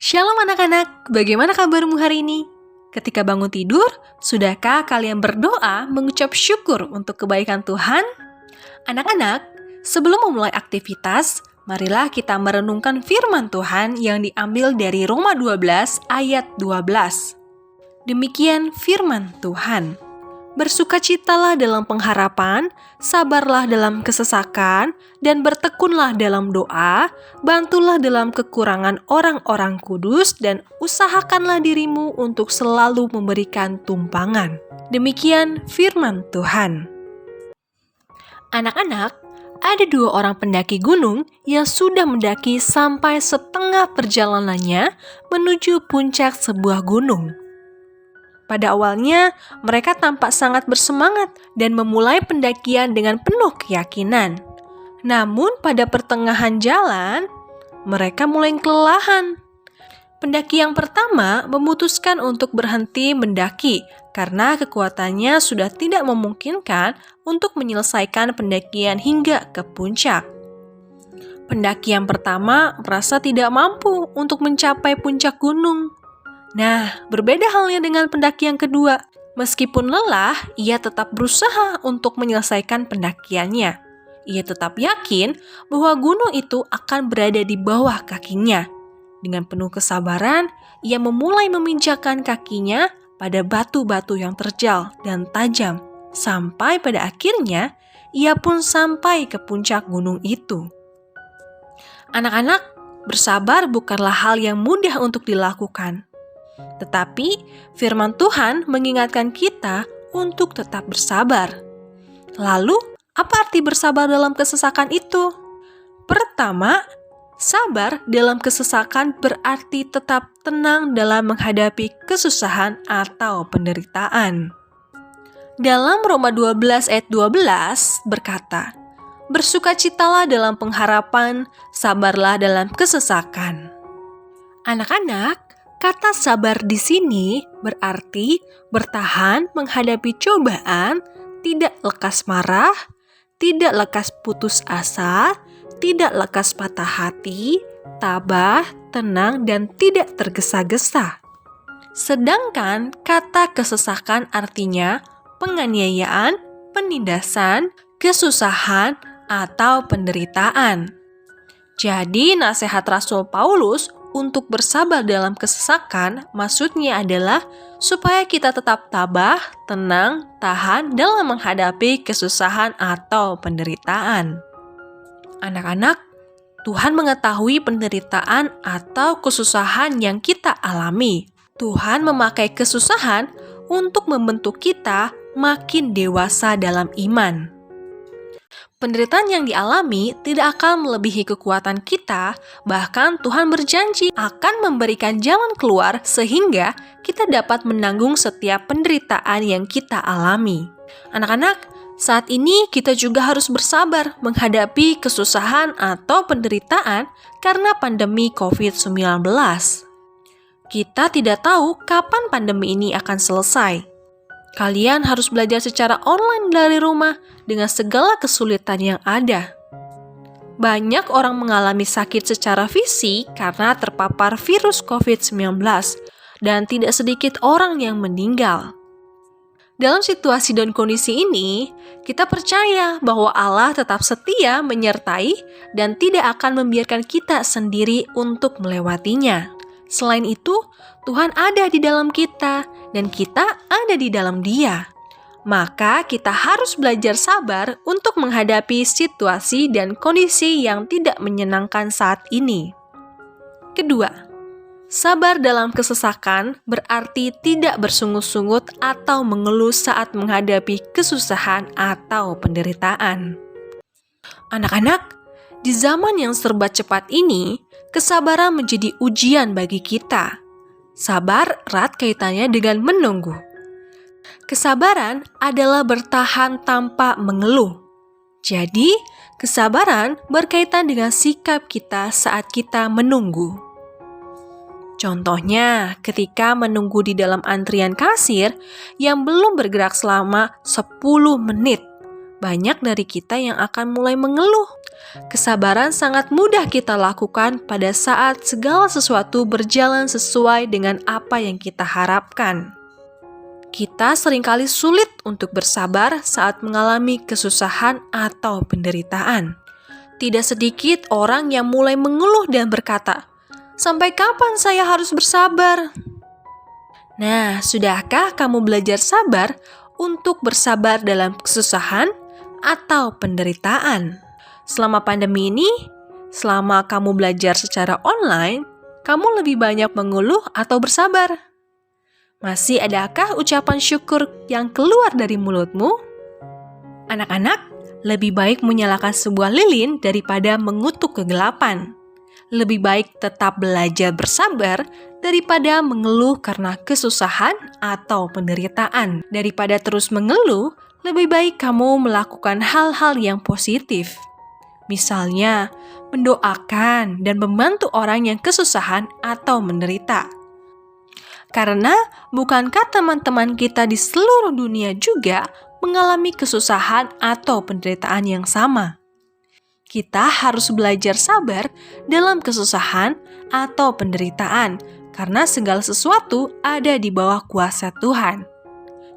Shalom anak-anak, bagaimana kabarmu hari ini? Ketika bangun tidur, sudahkah kalian berdoa mengucap syukur untuk kebaikan Tuhan? Anak-anak, sebelum memulai aktivitas, marilah kita merenungkan firman Tuhan yang diambil dari Roma 12 ayat 12. Demikian firman Tuhan. Bersukacitalah dalam pengharapan, sabarlah dalam kesesakan, dan bertekunlah dalam doa, bantulah dalam kekurangan orang-orang kudus, dan usahakanlah dirimu untuk selalu memberikan tumpangan. Demikian firman Tuhan. Anak-anak, ada 2 orang pendaki gunung yang sudah mendaki sampai setengah perjalanannya menuju puncak sebuah gunung. Pada awalnya, mereka tampak sangat bersemangat dan memulai pendakian dengan penuh keyakinan. Namun, pada pertengahan jalan, mereka mulai kelelahan. Pendaki yang pertama memutuskan untuk berhenti mendaki karena kekuatannya sudah tidak memungkinkan untuk menyelesaikan pendakian hingga ke puncak. Pendaki yang pertama merasa tidak mampu untuk mencapai puncak gunung. Nah, berbeda halnya dengan pendaki yang kedua. Meskipun lelah, ia tetap berusaha untuk menyelesaikan pendakiannya. Ia tetap yakin bahwa gunung itu akan berada di bawah kakinya. Dengan penuh kesabaran, ia memulai meminjakan kakinya pada batu-batu yang terjal dan tajam. Sampai pada akhirnya, ia pun sampai ke puncak gunung itu. Anak-anak, bersabar bukanlah hal yang mudah untuk dilakukan. Tetapi firman Tuhan mengingatkan kita untuk tetap bersabar. Lalu, apa arti bersabar dalam kesesakan itu? Pertama, sabar dalam kesesakan berarti tetap tenang dalam menghadapi kesusahan atau penderitaan. Dalam Roma 12 ayat 12 berkata, "Bersukacitalah dalam pengharapan, sabarlah dalam kesesakan." Anak-anak, kata sabar di sini berarti bertahan menghadapi cobaan, tidak lekas marah, tidak lekas putus asa, tidak lekas patah hati, tabah, tenang, dan tidak tergesa-gesa. Sedangkan kata kesesakan artinya penganiayaan, penindasan, kesusahan, atau penderitaan. Jadi nasihat Rasul Paulus untuk bersabar dalam kesesakan maksudnya adalah supaya kita tetap tabah, tenang, tahan dalam menghadapi kesusahan atau penderitaan. Anak-anak, Tuhan mengetahui penderitaan atau kesusahan yang kita alami. Tuhan memakai kesusahan untuk membentuk kita makin dewasa dalam iman. Penderitaan yang dialami tidak akan melebihi kekuatan kita, bahkan Tuhan berjanji akan memberikan jalan keluar sehingga kita dapat menanggung setiap penderitaan yang kita alami. Anak-anak, saat ini kita juga harus bersabar menghadapi kesusahan atau penderitaan karena pandemi COVID-19. Kita tidak tahu kapan pandemi ini akan selesai. Kalian harus belajar secara online dari rumah dengan segala kesulitan yang ada. Banyak orang mengalami sakit secara fisik karena terpapar virus COVID-19 dan tidak sedikit orang yang meninggal. Dalam situasi dan kondisi ini, kita percaya bahwa Allah tetap setia menyertai dan tidak akan membiarkan kita sendiri untuk melewatinya. Selain itu, Tuhan ada di dalam kita dan kita ada di dalam Dia. Maka kita harus belajar sabar untuk menghadapi situasi dan kondisi yang tidak menyenangkan saat ini. Kedua, sabar dalam kesesakan berarti tidak bersungut-sungut atau mengeluh saat menghadapi kesusahan atau penderitaan. Anak-anak, di zaman yang serba cepat ini, kesabaran menjadi ujian bagi kita. Sabar erat kaitannya dengan menunggu. Kesabaran adalah bertahan tanpa mengeluh. Jadi, kesabaran berkaitan dengan sikap kita saat kita menunggu. Contohnya, ketika menunggu di dalam antrian kasir yang belum bergerak selama 10 menit, banyak dari kita yang akan mulai mengeluh. Kesabaran sangat mudah kita lakukan pada saat segala sesuatu berjalan sesuai dengan apa yang kita harapkan. Kita seringkali sulit untuk bersabar saat mengalami kesusahan atau penderitaan. Tidak sedikit orang yang mulai mengeluh dan berkata, "Sampai kapan saya harus bersabar?" Nah, sudahkah kamu belajar sabar untuk bersabar dalam kesusahan atau penderitaan? Selama pandemi ini, selama kamu belajar secara online, kamu lebih banyak mengeluh atau bersabar? Masih adakah ucapan syukur yang keluar dari mulutmu? Anak-anak, lebih baik menyalakan sebuah lilin daripada mengutuk kegelapan. Lebih baik tetap belajar bersabar daripada mengeluh karena kesusahan atau penderitaan. Daripada terus mengeluh, lebih baik kamu melakukan hal-hal yang positif. Misalnya, mendoakan dan membantu orang yang kesusahan atau menderita. Karena bukankah teman-teman kita di seluruh dunia juga mengalami kesusahan atau penderitaan yang sama? Kita harus belajar sabar dalam kesusahan atau penderitaan, karena segala sesuatu ada di bawah kuasa Tuhan.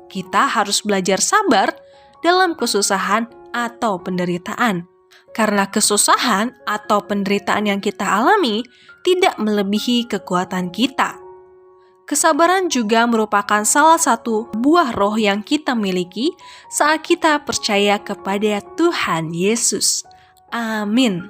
Kita harus belajar sabar dalam kesusahan atau penderitaan, karena kesusahan atau penderitaan yang kita alami tidak melebihi kekuatan kita. Kesabaran juga merupakan salah satu buah roh yang kita miliki saat kita percaya kepada Tuhan Yesus. Amin.